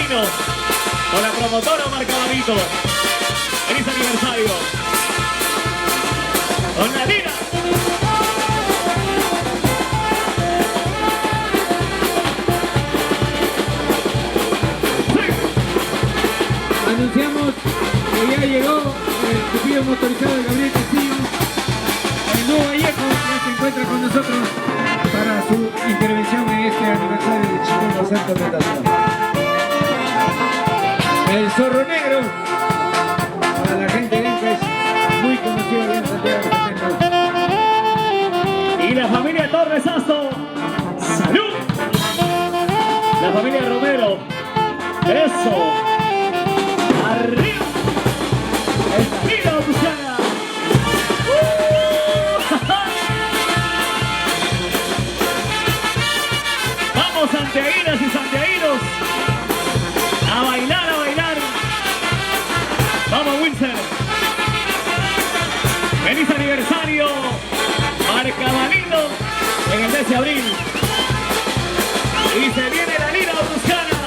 camino con la promotora Omar Caballito. Feliz aniversario. Con la Lina. Anunciamos que ya llegó el cupido motorizado de Gabriel Castillo. El nuevo Vallejo ya se encuentra con nosotros para su intervención en este aniversario de Chicón Santa Metación. El Zorro Negro, para la gente de Enca, es muy conocido aquí en Santiago. Y la familia Torres Asto. ¡Salud! La familia Romero. Eso. Arriba. Estilo Buscana. Vamos santiaguinas y santiaguinos. A bailar, a bailar. Vamos Wilson. Feliz aniversario. Marcabalito en el mes de abril. Y se viene la Lina Buscana.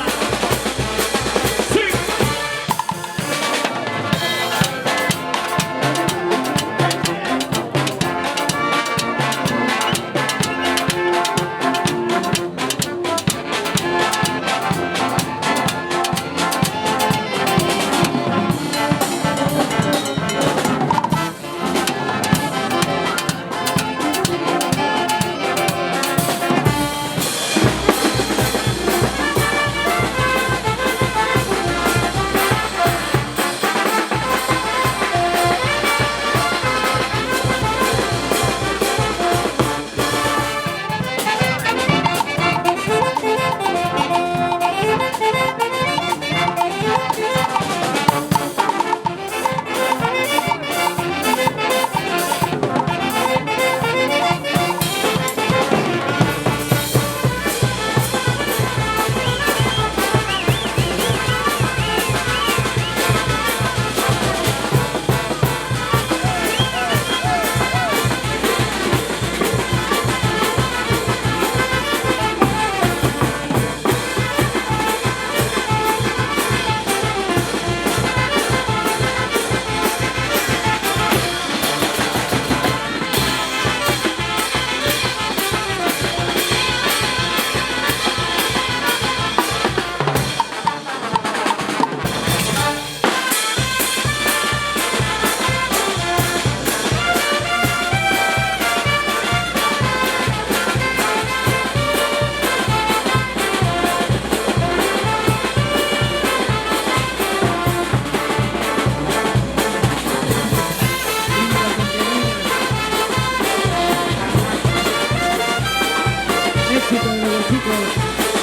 Éxito de los chicos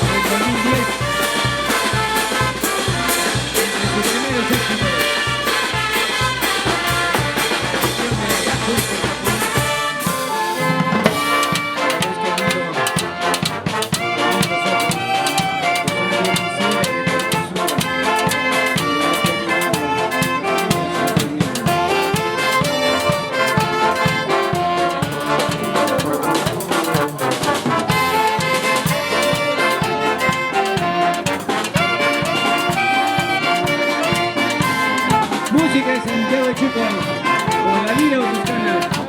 del 2010. Entre sus primeros éxitos. Música de Santiago de Chico, con la Lina Buscana.